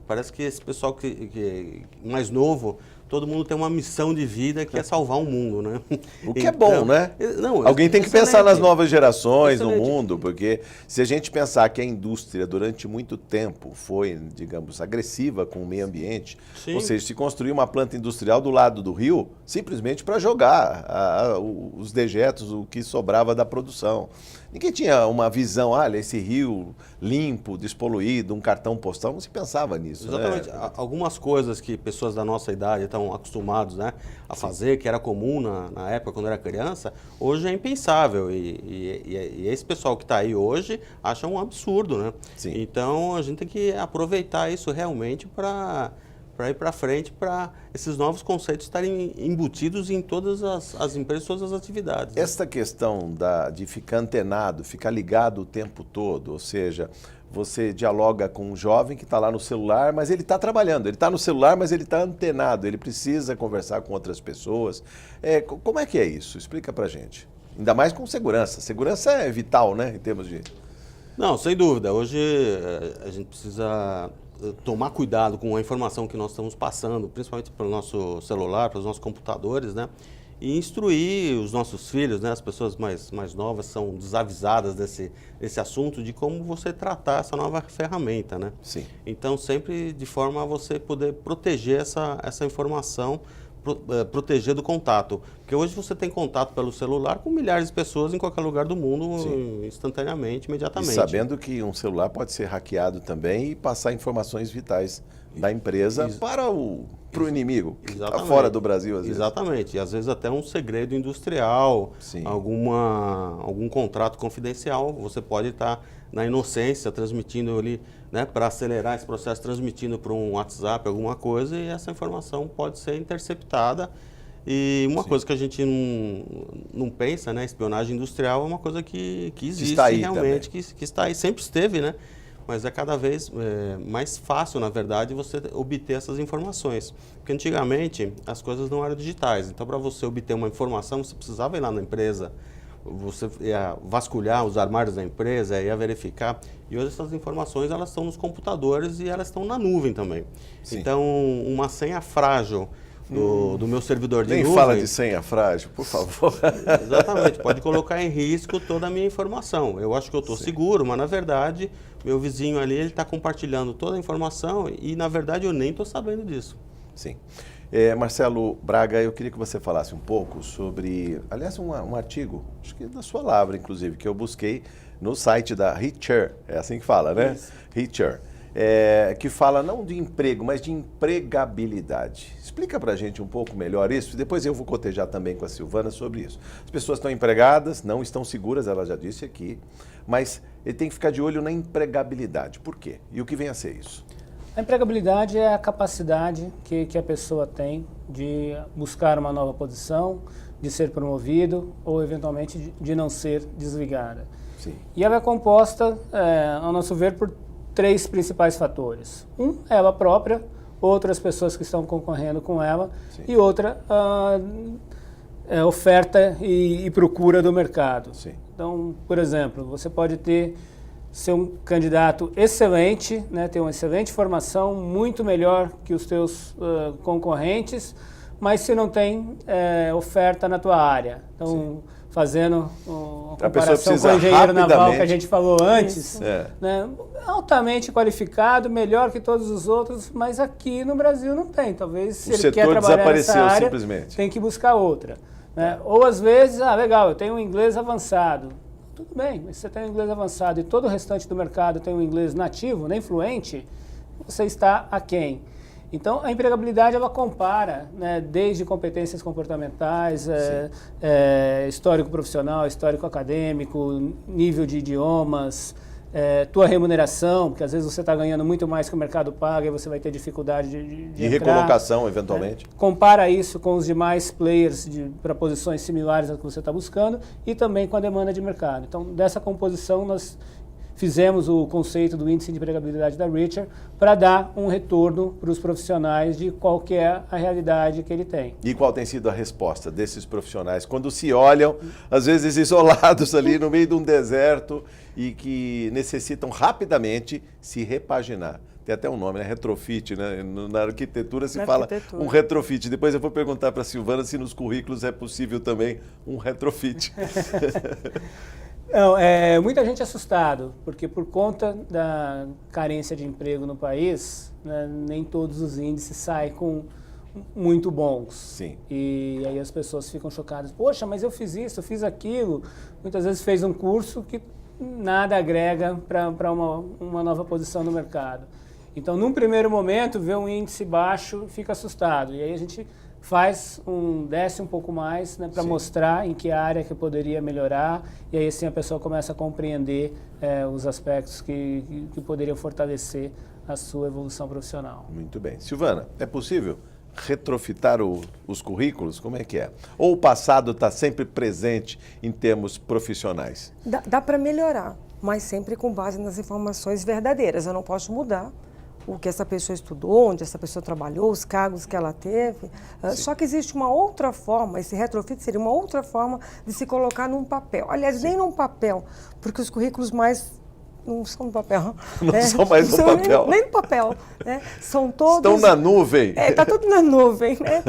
Parece que esse pessoal que mais novo, todo mundo tem uma missão de vida que é salvar o mundo, né? O que é bom, né? Não, Alguém tem que pensar nas novas gerações, no Excelente. mundo, porque se a gente pensar que a indústria durante muito tempo foi, digamos, agressiva com o meio ambiente, Sim. ou seja, se construiu uma planta industrial do lado do rio, simplesmente para jogar os dejetos, o que sobrava da produção. Ninguém tinha uma visão, olha, esse rio limpo, despoluído, um cartão postal, não se pensava nisso. Exatamente. Né? Algumas coisas que pessoas da nossa idade estão acostumados, né, a fazer, que era comum na época quando era criança, hoje é impensável. E esse pessoal que está aí hoje acha um absurdo, né? Sim. Então a gente tem que aproveitar isso realmente para ir para frente, para esses novos conceitos estarem embutidos em todas as empresas, todas as atividades. Esta questão de ficar antenado, ficar ligado o tempo todo, ou seja, você dialoga com um jovem que está lá no celular, mas ele está trabalhando, ele está no celular, mas ele está antenado, ele precisa conversar com outras pessoas. Como é que é isso? Explica pra gente. Ainda mais com segurança. Segurança é vital, né, em termos de... Não, sem dúvida. Hoje a gente precisa tomar cuidado com a informação que nós estamos passando, principalmente para o nosso celular, para os nossos computadores, né? E instruir os nossos filhos, né? As pessoas mais novas são desavisadas desse assunto, de como você tratar essa nova ferramenta, né? Sim. Então, sempre de forma a você poder proteger essa informação, proteger do contato. Porque hoje você tem contato pelo celular com milhares de pessoas em qualquer lugar do mundo, Sim. instantaneamente, imediatamente. E sabendo que um celular pode ser hackeado também e passar informações vitais da empresa para o inimigo, que está fora do Brasil, às vezes. Exatamente. E às vezes até um segredo industrial, Sim. algum contrato confidencial, você pode estar na inocência transmitindo ali, né, para acelerar esse processo, transmitindo para um WhatsApp alguma coisa, e essa informação pode ser interceptada. E uma coisa que a gente não pensa, né, espionagem industrial é uma coisa que existe está aí realmente, que está aí, sempre esteve, né? Mas é cada vez mais fácil, na verdade, você obter essas informações. Porque antigamente as coisas não eram digitais. Então, para você obter uma informação, você precisava ir lá na empresa, você ia vasculhar os armários da empresa, ia verificar. E hoje essas informações elas estão nos computadores e elas estão na nuvem também. Sim. Então, uma senha frágil do meu servidor de Nem nuvem... fala de senha frágil, por favor. Exatamente, pode colocar em risco toda a minha informação. Eu acho que eu estou seguro, mas na verdade, meu vizinho ali ele está compartilhando toda a informação e na verdade eu nem estou sabendo disso. Sim. Marcelo Braga, eu queria que você falasse um pouco sobre, aliás, um artigo, acho que da sua Lavra, inclusive, que eu busquei no site da Richer, é assim que fala, né? Isso. Richer. Que fala não de emprego, mas de empregabilidade. Explica pra gente um pouco melhor isso, e depois eu vou cotejar também com a Silvana sobre isso. As pessoas estão empregadas, não estão seguras, ela já disse aqui, mas ele tem que ficar de olho na empregabilidade. Por quê? E o que vem a ser isso? A empregabilidade é a capacidade que a pessoa tem de buscar uma nova posição, de ser promovido ou, eventualmente, de não ser desligada. Sim. E ela é composta, ao nosso ver, por 3 principais fatores. Ela própria, outras pessoas que estão concorrendo com ela, Sim. e outra, oferta e procura do mercado. Sim. Então, por exemplo, você pode ser um candidato excelente, né, ter uma excelente formação, muito melhor que os teus concorrentes, mas se não tem oferta na tua área. Então, Sim. fazendo uma A pessoa comparação com precisa o engenheiro naval que a rapidamente- gente falou antes, É. né, altamente qualificado, melhor que todos os outros, mas aqui no Brasil não tem. Talvez se O ele quer setor trabalhar nessa desapareceu área, simplesmente. tem que buscar outra. Né? Ou às vezes, legal, eu tenho um inglês avançado. Tudo bem, mas se você tem um inglês avançado e todo o restante do mercado tem um inglês nativo, nem fluente, você está aquém. Então, a empregabilidade, ela compara, né, desde competências comportamentais, histórico profissional, histórico acadêmico, nível de idiomas, tua remuneração, porque às vezes você está ganhando muito mais que o mercado paga e você vai ter dificuldade de E entrar, recolocação, eventualmente. Compara isso com os demais players para posições similares às que você está buscando e também com a demanda de mercado. Então, dessa composição, nós fizemos o conceito do índice de empregabilidade da Richer para dar um retorno para os profissionais de qual que é a realidade que ele tem. E qual tem sido a resposta desses profissionais quando se olham, às vezes isolados ali no meio de um deserto e que necessitam rapidamente se repaginar? tem até um nome, né? Retrofit, né? Na arquitetura se Na fala arquitetura. um retrofit. Depois eu vou perguntar para a Silvana se nos currículos é possível também um retrofit. Não, muita gente assustado, porque por conta da carência de emprego no país, né, nem todos os índices saem muito bons. Sim. E aí as pessoas ficam chocadas. Poxa, mas eu fiz isso, eu fiz aquilo. Muitas vezes fez um curso que nada agrega para uma nova posição no mercado. Então, num primeiro momento, vê um índice baixo, fica assustado. E aí a gente desce um pouco mais, né, para mostrar em que área que poderia melhorar, e aí assim a pessoa começa a compreender os aspectos que poderiam fortalecer a sua evolução profissional. Muito bem. Silvana, é possível retrofitar os currículos? Como é que é? Ou o passado está sempre presente em termos profissionais? Dá para melhorar, mas sempre com base nas informações verdadeiras. Eu não posso mudar o que essa pessoa estudou, onde essa pessoa trabalhou, os cargos que ela teve. Só que existe uma outra forma, esse retrofit seria uma outra forma de se colocar num papel. Aliás, nem num papel, porque os currículos mais não são no papel. Não são mais no papel. Nem no papel. Né? São todos... Estão na nuvem. Está tudo na nuvem, né?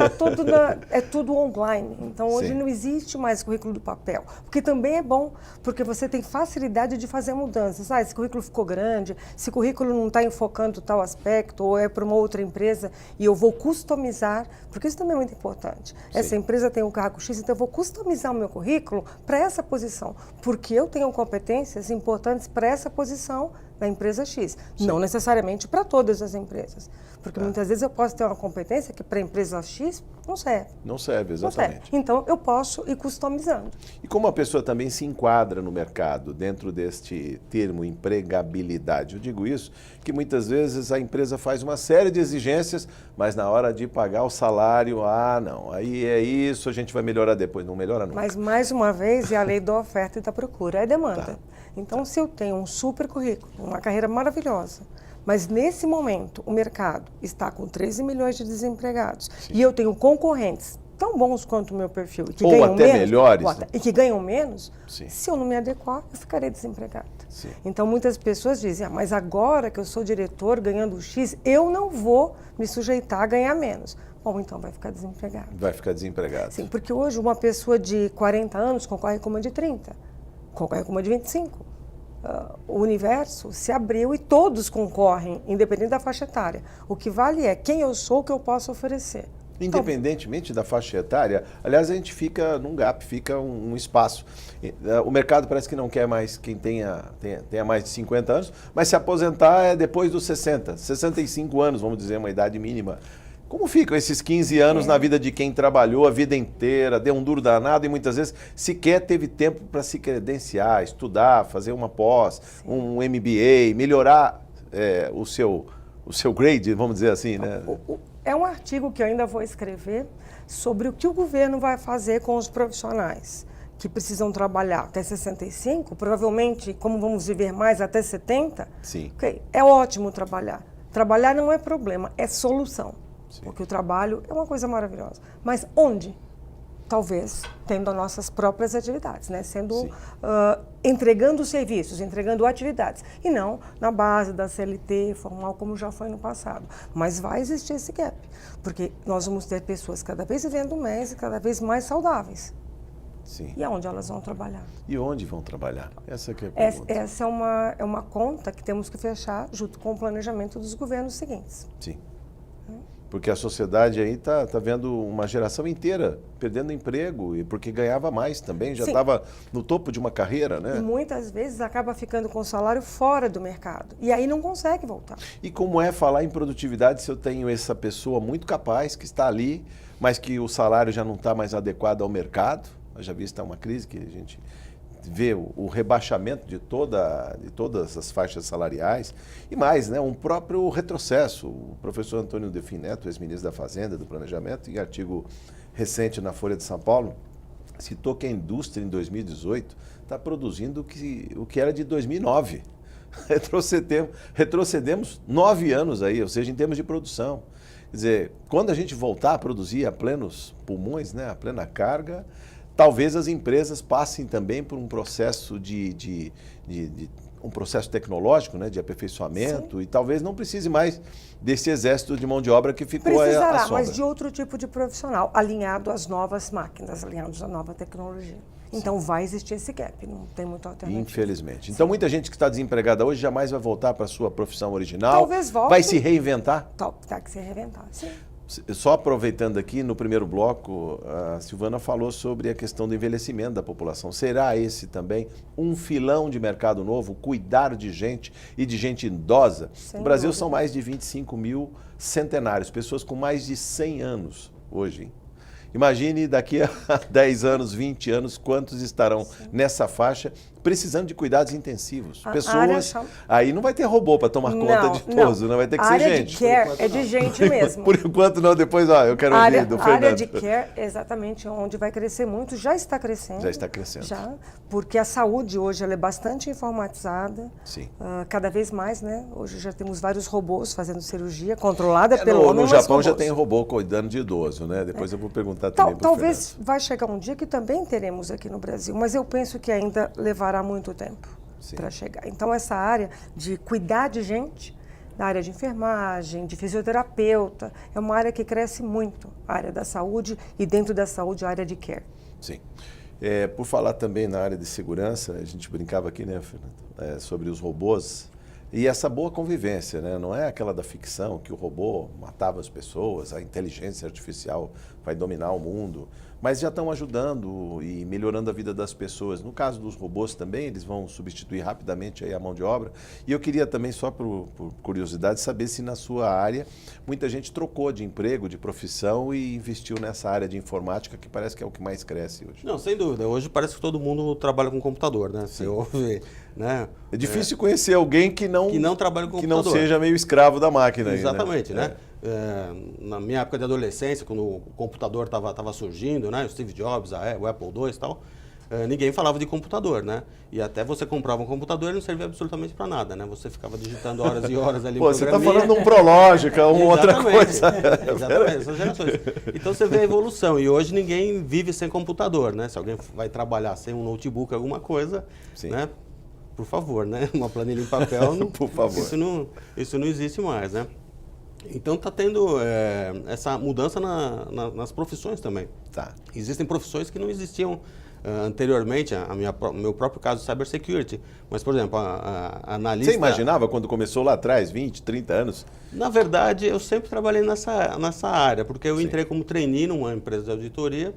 É tudo online. Então, hoje Sim. não existe mais currículo do papel. O que também é bom, porque você tem facilidade de fazer mudanças. Esse currículo ficou grande, esse currículo não está enfocando tal aspecto, ou é para uma outra empresa, e eu vou customizar, porque isso também é muito importante. Sim. Essa empresa tem um cargo X, então eu vou customizar o meu currículo para essa posição, porque eu tenho competências importantes para essa posição na empresa X. Sim. Não necessariamente para todas as empresas. Porque muitas vezes eu posso ter uma competência que para a empresa X não serve. Não serve, Não exatamente. serve. Então eu posso ir customizando. E como a pessoa também se enquadra no mercado dentro deste termo empregabilidade? Eu digo isso que muitas vezes a empresa faz uma série de exigências, mas na hora de pagar o salário, não, aí é isso, a gente vai melhorar depois. Não melhora nunca. Mas, mais uma vez, é a lei da oferta e da procura, é demanda. Tá. Então, se eu tenho um super currículo, uma carreira maravilhosa, mas nesse momento o mercado está com 13 milhões de desempregados e eu tenho concorrentes tão bons quanto o meu perfil e que Ou ganham até menos, melhores, né? e que ganham menos, Sim. se eu não me adequar, eu ficarei desempregada. Sim. Então, muitas pessoas dizem, mas agora que eu sou diretor ganhando X, eu não vou me sujeitar a ganhar menos. Bom, então vai ficar desempregado. Vai ficar desempregado. Sim, porque hoje uma pessoa de 40 anos concorre com uma de 30, concorre com uma de 25. O universo se abriu e todos concorrem, independente da faixa etária. O que vale é quem eu sou, o que eu posso oferecer. Independentemente da faixa etária, aliás, a gente fica num gap, fica um espaço. O mercado parece que não quer mais quem tenha mais de 50 anos, mas se aposentar é depois dos 60, 65 anos, vamos dizer, uma idade mínima. Como ficam esses 15 anos na vida de quem trabalhou a vida inteira, deu um duro danado e muitas vezes sequer teve tempo para se credenciar, estudar, fazer uma pós, um MBA, melhorar o seu grade, vamos dizer assim, né? É um artigo que eu ainda vou escrever sobre o que o governo vai fazer com os profissionais que precisam trabalhar até 65, provavelmente, como vamos viver mais, até 70. Sim. Okay, é ótimo trabalhar. Trabalhar não é problema, é solução. Sim. Porque o trabalho é uma coisa maravilhosa. Mas onde? Talvez tendo as nossas próprias atividades, né? Entregando serviços, entregando atividades. E não na base da CLT formal, como já foi no passado. Mas vai existir esse gap. Porque nós vamos ter pessoas cada vez vivendo mais e cada vez mais saudáveis. Sim. E aonde elas vão trabalhar? E onde vão trabalhar? Essa que é a pergunta. Essa é uma conta que temos que fechar junto com o planejamento dos governos seguintes. Sim. Porque a sociedade aí está vendo uma geração inteira perdendo emprego, e porque ganhava mais também, já estava no topo de uma carreira, né? E muitas vezes acaba ficando com o salário fora do mercado. E aí não consegue voltar. E como é falar em produtividade se eu tenho essa pessoa muito capaz, que está ali, mas que o salário já não está mais adequado ao mercado? Já vista uma crise que a gente vê o rebaixamento de todas as faixas salariais e mais, né, um próprio retrocesso. O professor Antônio Delfim Neto, ex-ministro da Fazenda, do Planejamento, em artigo recente na Folha de São Paulo, citou que a indústria em 2018 está produzindo o que era de 2009. Retrocedemos 9 anos aí, ou seja, em termos de produção. Quer dizer, quando a gente voltar a produzir a plenos pulmões, né, a plena carga, talvez as empresas passem também por um processo um processo tecnológico, né, de aperfeiçoamento, e talvez não precise mais desse exército de mão de obra que ficou à sombra. Mas de outro tipo de profissional, alinhado às novas máquinas, alinhados à nova tecnologia. Então vai existir esse gap, não tem muita alternativa. Infelizmente. Então muita gente que está desempregada hoje jamais vai voltar para a sua profissão original. Talvez volte. Vai se reinventar? Tá que se reinventar, sim. Só aproveitando aqui, no primeiro bloco, a Silvana falou sobre a questão do envelhecimento da população. Será esse também um filão de mercado novo, cuidar de gente e de gente idosa? Sem no Brasil dúvida. são mais de 25 mil centenários, pessoas com mais de 100 anos hoje, hein? Imagine daqui a 10 anos, 20 anos, quantos estarão nessa faixa precisando de cuidados intensivos. Pessoas, aí não vai ter robô para tomar conta de idoso, não vai ter que ser gente. A área de care é de gente mesmo. Por enquanto não, depois eu quero ouvir do Fernando. A área de care é exatamente onde vai crescer muito, já está crescendo. Já está crescendo. Já, porque a saúde hoje ela é bastante informatizada. Sim. Cada vez mais, né? Hoje já temos vários robôs fazendo cirurgia controlada pelo homem. No Japão já tem robô cuidando de idoso, né? Depois eu vou perguntar também para o Talvez vai chegar um dia que também teremos aqui no Brasil, mas eu penso que ainda levará muito tempo para chegar. Então essa área de cuidar de gente, da área de enfermagem, de fisioterapeuta, é uma área que cresce muito, a área da saúde e dentro da saúde a área de care. Sim. Por falar também na área de segurança, a gente brincava aqui, né, Fernando, sobre os robôs e essa boa convivência, né? Não é aquela da ficção que o robô matava as pessoas, a inteligência artificial vai dominar o mundo, mas já estão ajudando e melhorando a vida das pessoas. No caso dos robôs também, eles vão substituir rapidamente aí a mão de obra. E eu queria também, só por curiosidade, saber se na sua área muita gente trocou de emprego, de profissão e investiu nessa área de informática, que parece que é o que mais cresce hoje. Não, sem dúvida. Hoje parece que todo mundo trabalha com computador, né? Você ouve, né? É difícil conhecer alguém que não trabalha com que computador. não seja meio escravo da máquina. Exatamente, aí, né? né? Na minha época de adolescência, quando o computador estava surgindo, né? O Steve Jobs, o Apple II e tal, ninguém falava de computador, né? E até você comprava um computador e não servia absolutamente para nada, né? Você ficava digitando horas e horas ali. Pô, você está falando de um Prológica, uma outra coisa. Exatamente, essas gerações. Então você vê a evolução. E hoje ninguém vive sem computador, né? Se alguém vai trabalhar sem um notebook, alguma coisa, sim, né? Por favor, né? Uma planilha em papel, não, por favor. Isso não existe mais, né? Então está tendo essa mudança nas profissões também. Tá. Existem profissões que não existiam anteriormente, meu próprio caso de cybersecurity. Mas, por exemplo, a analista... Você imaginava quando começou lá atrás, 20, 30 anos? Na verdade, eu sempre trabalhei nessa área, porque eu entrei como trainee numa empresa de auditoria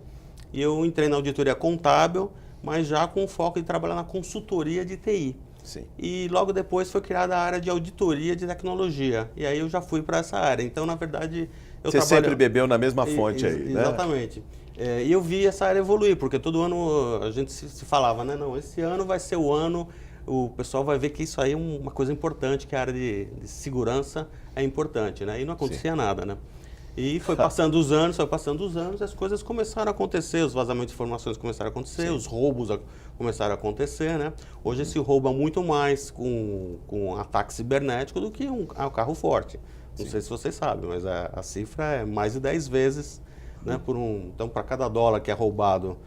e eu entrei na auditoria contábil, mas já com o foco em trabalhar na consultoria de TI. Sim. E logo depois foi criada a área de auditoria de tecnologia. E aí eu já fui para essa área. Então, na verdade, Você sempre bebeu na mesma fonte aí, né? Exatamente. E eu vi essa área evoluir, porque todo ano a gente se falava, né? Não, esse ano vai ser o ano, o pessoal vai ver que isso aí é uma coisa importante, que a área de segurança é importante, né? E não acontecia nada, né? E foi passando os anos, as coisas começaram a acontecer, os vazamentos de informações começaram a acontecer, os roubos começaram a acontecer, né? Hoje se rouba muito mais com ataque cibernético do que um carro forte. Não sei se vocês sabem, mas a cifra é mais de 10 vezes, né? Então, para cada dólar que é roubado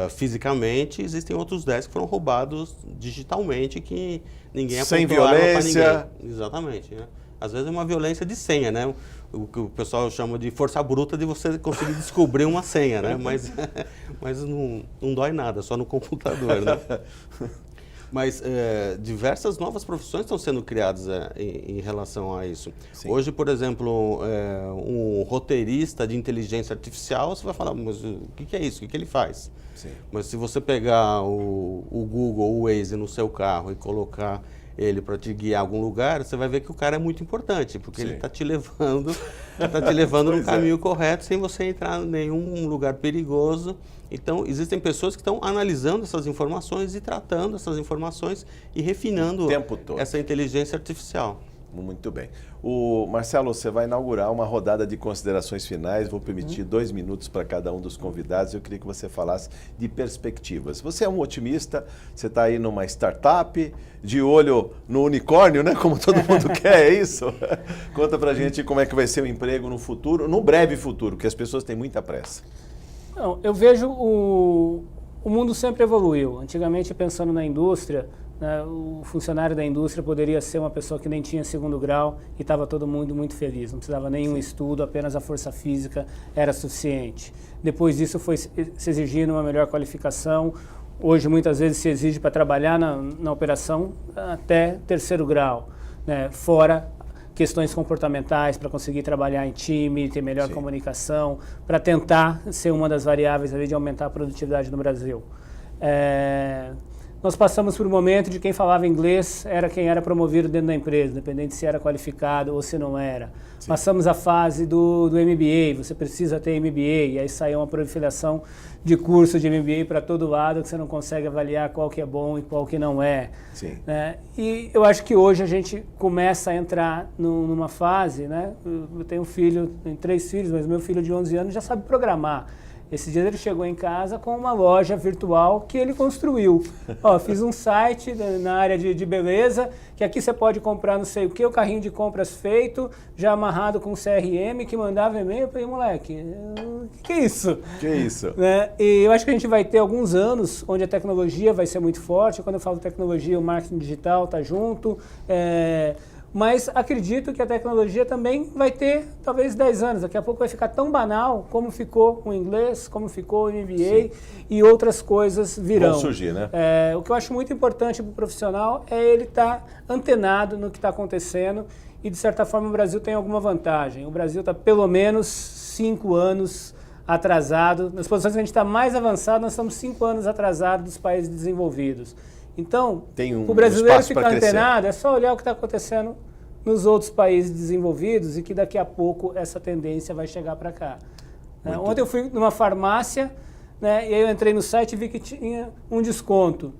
fisicamente, existem outros 10 que foram roubados digitalmente, que ninguém sem apontou arma para violência. ninguém. Exatamente, né? Às vezes é uma violência de senha, né? O que o pessoal chama de força bruta de você conseguir descobrir uma senha, né? Mas não dói nada, só no computador, né? Mas diversas novas profissões estão sendo criadas em relação a isso. Sim. Hoje, por exemplo, um roteirista de inteligência artificial, você vai falar, mas o que é isso? O que ele faz? Sim. Mas se você pegar o Google, o Waze no seu carro e colocar ele para te guiar a algum lugar, você vai ver que o cara é muito importante, porque ele está te levando no caminho correto, sem você entrar em nenhum lugar perigoso. Então, existem pessoas que estão analisando essas informações e tratando essas informações e refinando essa inteligência artificial. Muito bem. Marcelo, você vai inaugurar uma rodada de considerações finais. Vou permitir 2 minutos para cada um dos convidados. Eu queria que você falasse de perspectivas. Você é um otimista, você está aí numa startup, de olho no unicórnio, né? Como todo mundo quer, é isso? Conta para a gente como é que vai ser o emprego no futuro, no breve futuro, que as pessoas têm muita pressa. Não, eu vejo o mundo sempre evoluiu. Antigamente, pensando na indústria, né, o funcionário da indústria poderia ser uma pessoa que nem tinha segundo grau e estava todo mundo muito feliz. Não precisava nenhum estudo, apenas a força física era suficiente. Depois disso foi se exigindo uma melhor qualificação. Hoje, muitas vezes, se exige para trabalhar na operação até terceiro grau, né, fora questões comportamentais para conseguir trabalhar em time, ter melhor comunicação, para tentar ser uma das variáveis ali de aumentar a produtividade no Brasil. Nós passamos por um momento de quem falava inglês era quem era promovido dentro da empresa, independente se era qualificado ou se não era. Sim. Passamos a fase do MBA, você precisa ter MBA, e aí saiu uma proliferação de curso de MBA para todo lado, que você não consegue avaliar qual que é bom e qual que não é. Sim. Né? E eu acho que hoje a gente começa a entrar numa fase, né? Eu tenho um filho, tenho 3 filhos, mas meu filho de 11 anos já sabe programar. Esses dias ele chegou em casa com uma loja virtual que ele construiu. Ó, fiz um site na área de beleza, que aqui você pode comprar não sei o que, o carrinho de compras feito, já amarrado com CRM, que mandava e-mail. Eu falei, moleque, que é isso? Que é isso? Né? E eu acho que a gente vai ter alguns anos onde a tecnologia vai ser muito forte. Quando eu falo tecnologia, o marketing digital está junto. Mas acredito que a tecnologia também vai ter talvez 10 anos. Daqui a pouco vai ficar tão banal como ficou o inglês, como ficou o MBA e outras coisas virão. Vão surgir, né? O que eu acho muito importante para o profissional é ele estar antenado no que está acontecendo e, de certa forma, o Brasil tem alguma vantagem. O Brasil está pelo menos 5 anos atrasado. Nas posições que a gente está mais avançado, nós estamos 5 anos atrasados dos países desenvolvidos. Então, o brasileiro ficar antenado, é só olhar o que está acontecendo nos outros países desenvolvidos e que daqui a pouco essa tendência vai chegar para cá. Ontem eu fui numa farmácia, né, e aí eu entrei no site e vi que tinha um desconto.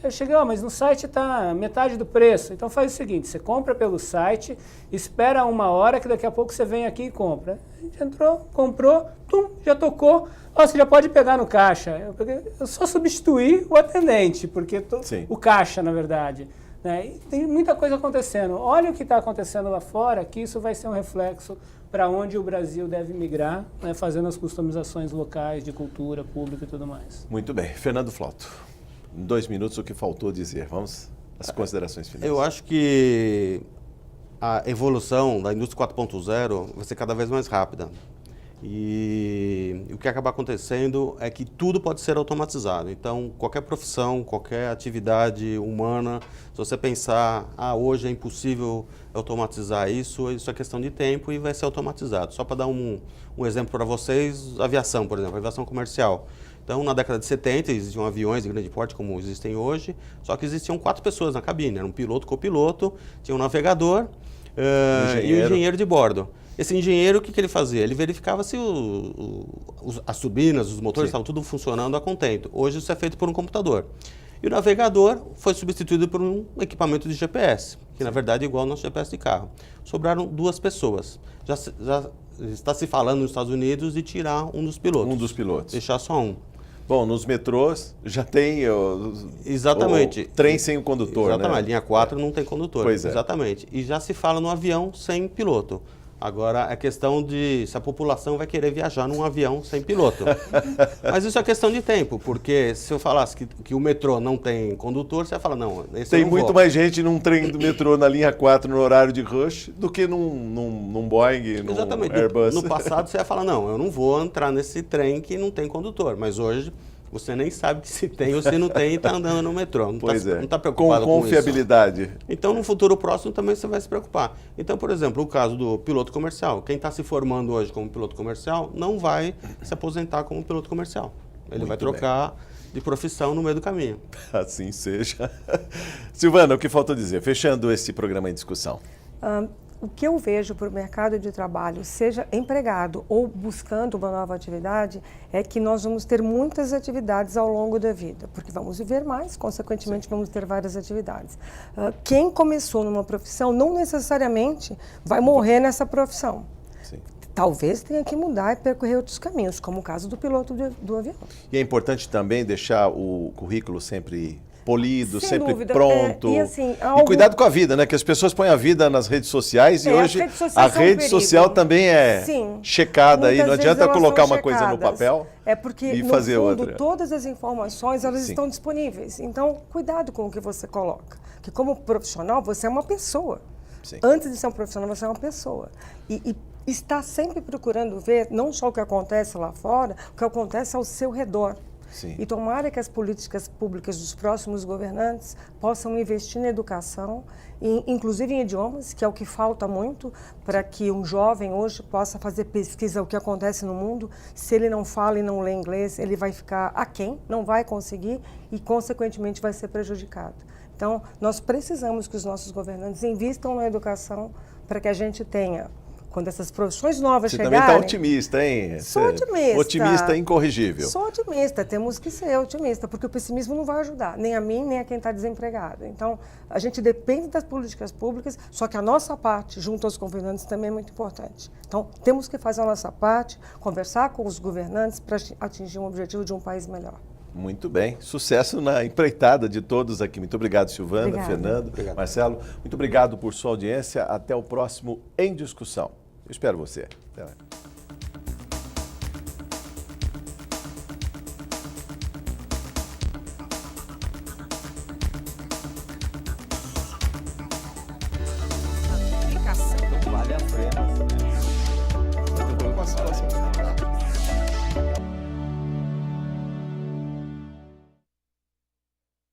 Eu cheguei, mas no site está metade do preço. Então faz o seguinte, você compra pelo site, espera 1 hora que daqui a pouco você vem aqui e compra. A gente entrou, comprou, já tocou. Você já pode pegar no caixa. Eu só substituí o atendente, porque o caixa, na verdade. Né? E tem muita coisa acontecendo. Olha o que está acontecendo lá fora, que isso vai ser um reflexo para onde o Brasil deve migrar, né, fazendo as customizações locais de cultura, pública e tudo mais. Muito bem. Fernando Flauto, em 2 minutos o que faltou dizer. Vamos às considerações finais. Eu acho que a evolução da indústria 4.0 vai ser cada vez mais rápida. E o que vai acabar acontecendo é que tudo pode ser automatizado. Então, qualquer profissão, qualquer atividade humana, se você pensar, hoje é impossível automatizar isso é questão de tempo e vai ser automatizado. Só para dar um exemplo para vocês, aviação, por exemplo, aviação comercial. Então, na década de 70, existiam aviões de grande porte como existem hoje, só que existiam 4 pessoas na cabine. Era um piloto, copiloto, tinha um navegador e um engenheiro de bordo. Esse engenheiro, o que ele fazia? Ele verificava se as turbinas, os motores estavam tudo funcionando a contento. Hoje isso é feito por um computador. E o navegador foi substituído por um equipamento de GPS, que na verdade é igual ao nosso GPS de carro. Sobraram 2 pessoas. Já está se falando nos Estados Unidos de tirar um dos pilotos. Um dos pilotos. Deixar só um. Bom, nos metrôs já tem Exatamente. O trem sem o condutor, exatamente, né? Linha 4 não tem condutor. Pois é. Exatamente. E já se fala no avião sem piloto. Agora, é questão de se a população vai querer viajar num avião sem piloto. Mas isso é questão de tempo, porque se eu falasse que o metrô não tem condutor, você vai falar, não, esse tem eu não muito vou. mais gente num trem do metrô na linha 4 no horário de rush do que num Boeing, num Airbus. No passado você ia falar, não, eu não vou entrar nesse trem que não tem condutor. Mas hoje você nem sabe que se tem ou se não tem e está andando no metrô. Não está preocupado com confiabilidade. Isso. Então, no futuro próximo também você vai se preocupar. Então, por exemplo, o caso do piloto comercial. Quem está se formando hoje como piloto comercial não vai se aposentar como piloto comercial. Ele vai trocar de profissão no meio do caminho. Assim seja. Silvana, o que falta dizer? Fechando esse programa em discussão. O que eu vejo para o mercado de trabalho, seja empregado ou buscando uma nova atividade, é que nós vamos ter muitas atividades ao longo da vida, porque vamos viver mais, consequentemente vamos ter várias atividades. Quem começou numa profissão não necessariamente vai morrer nessa profissão. Sim. Talvez tenha que mudar e percorrer outros caminhos, como o caso do piloto do avião. E é importante também deixar o currículo sempre polido, Sem sempre dúvida. pronto. E assim, E cuidado com a vida, né? Que as pessoas põem a vida nas redes sociais e hoje as redes sociais a são um rede perigo. social também é Sim. checada aí. Muitas Não vezes adianta elas colocar são uma coisa no checadas. papel É porque, e no fazer fundo, outra. todas as informações, elas Sim. estão disponíveis. Então, cuidado com o que você coloca. Que como profissional, você é uma pessoa. Sim. Antes de ser um profissional, você é uma pessoa. E está sempre procurando ver não só o que acontece lá fora, o que acontece ao seu redor. Sim. E tomara que as políticas públicas dos próximos governantes possam investir na educação, inclusive em idiomas, que é o que falta muito para que um jovem hoje possa fazer pesquisa o que acontece no mundo. Se ele não fala e não lê inglês, ele vai ficar aquém, não vai conseguir e, consequentemente, vai ser prejudicado. Então, nós precisamos que os nossos governantes invistam na educação para que a gente tenha, quando essas profissões novas Você chegarem... também está otimista, hein? Sou otimista. Otimista incorrigível. Sou otimista, temos que ser otimistas, porque o pessimismo não vai ajudar, nem a mim, nem a quem está desempregado. Então, a gente depende das políticas públicas, só que a nossa parte, junto aos governantes, também é muito importante. Então, temos que fazer a nossa parte, conversar com os governantes para atingir um objetivo de um país melhor. Muito bem. Sucesso na empreitada de todos aqui. Muito obrigado, Silvana, Obrigada. Fernando, Obrigado. Marcelo. Muito obrigado por sua audiência. Até o próximo Em Discussão. Eu espero você. Até lá.